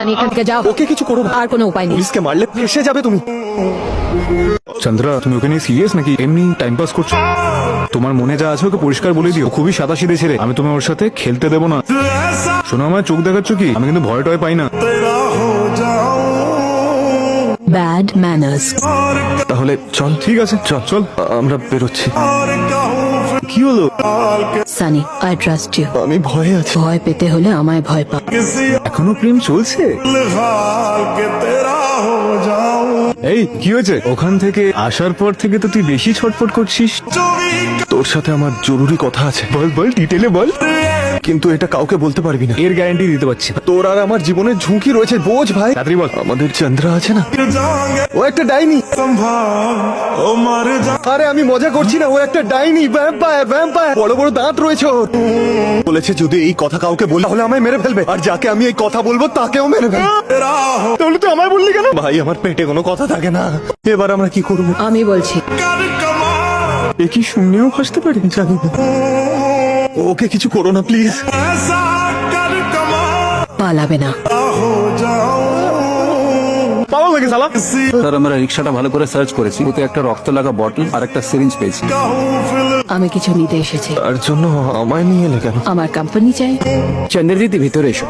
এখান থেকে যাও। ওকে কিছু করো না। আর কোনো উপায় নেই। পুলিশকে মারলে ফেসে যাবে তুমি। চন্দ্রা, তুমি ওকে নিয়ে সিরিয়াস নাকি এমনি টাইম পাস করছো? তোমার মনে যা আছে ওকে পরিষ্কার বলে দিও। ও খুবই সাদাসিধে ছেলে, আমি তোমার ওর সাথে খেলতে দেবো না। শোনো, আমার চোখ দেখাচ্ছ কি? আমি কিন্তু ভয় টয় পাই না। Bad manners. তাহলে চল। ঠিক আছে, চল চল, আমরা বেরোচ্ছি। কি হলো? Sunny, I trust you. আমি ভয়ে আছি। ভয় পেতে হলে আমায় ভয় পাও। এখনো প্রেম চলছে? এই কি হয়েছে? ওখান থেকে আসার পর থেকে তো তুই বেশি ছটফট করছিস। তোর সাথে আমার জরুরি কথা আছে। বল বল, ডিটেলে বল। কিন্তু এটা কাউকে বলতে পারবি না। এর গ্যারান্টি দিতে পারছি না। তোর আর আমার জীবনের ঝুঁকি রয়েছে। বোঝ ভাই, তাড়াতাড়ি বল। আমাদের চন্দ্রা আছে না, ও একটা ডাইনি। আরে আমি মজা করছি না, ও একটা ডাইনি, ভ্যাম্পায়ার ভ্যাম্পায়ার। বড় বড় দাঁত রয়েছে ওর। বলেছে যদি এই কথা কাউকে বলি তাহলে আমায় মেরে ফেলবে, আর যাকে আমি এই কথা বলবো তাকেও মেরে ফেলবে। তাহলে তুই আমায় বললি কেন? ভাই, আমার পেটে কোনো কথা থাকে না। এবার আমরা কি করবো? আমি বলছি। এ কি শূন্যেও হাসতে পারি? জানি না। ওকে কিছু করো না প্লিজ। পালাবে না। পাওয়া লাগে শালা। স্যার, আমরা রিক্সাটা ভালো করে সার্চ করেছি, ওতে একটা রক্ত লাগা বটল আর একটা সিরিঞ্জ পেয়েছি। আমি কিছু নিতে এসেছি। তার জন্য আমায় নিয়ে এলে কেন? আমার কোম্পানি চাই। চন্দ্রজিৎ, ভিতরে এসো।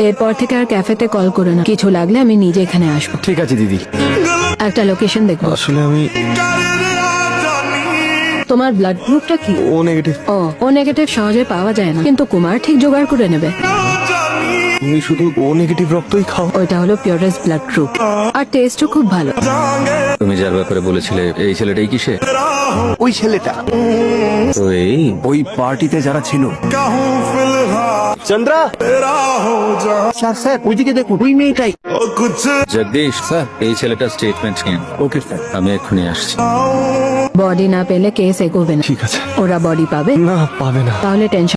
এরপর থেকে আর ক্যাফেতে কল করে না। কিছু লাগলে আমি নিজে এখানে আসবো। ঠিক আছে দিদি। একটা লোকেশন দেখবো। আসলে আমি তোমার ব্লাড গ্রুপটা কি? ও নেগেটিভ। ও নেগেটিভ সহজে পাওয়া যায় না, কিন্তু কুমার ঠিক জোগাড় করে নেবে। তুমি শুধু ও নেগেটিভ রক্তই খাও? ওইটা হলো পিওরেস্ট ব্লাড গ্রুপ, আর টেস্টও খুব ভালো। তুমি যার ব্যাপারে বলেছিলে এই ছেলেটাই কিসে? ওই ছেলেটা তো এই ওই পার্টিতে যারা ছিল। চন্দ্রা। স্যার স্যার ওইদিকে দেখুন, ওই মেয়েটাই। জগদীশ স্যার, এই ছেলেটার স্টেটমেন্ট নিন। ওকে স্যার, আমি এক্ষুনি আসছি। বডি না পেলে কেস এগোবে না। ঠিক আছে। ওরা বডি পাবে না, পাবে না। তাহলে টেনশন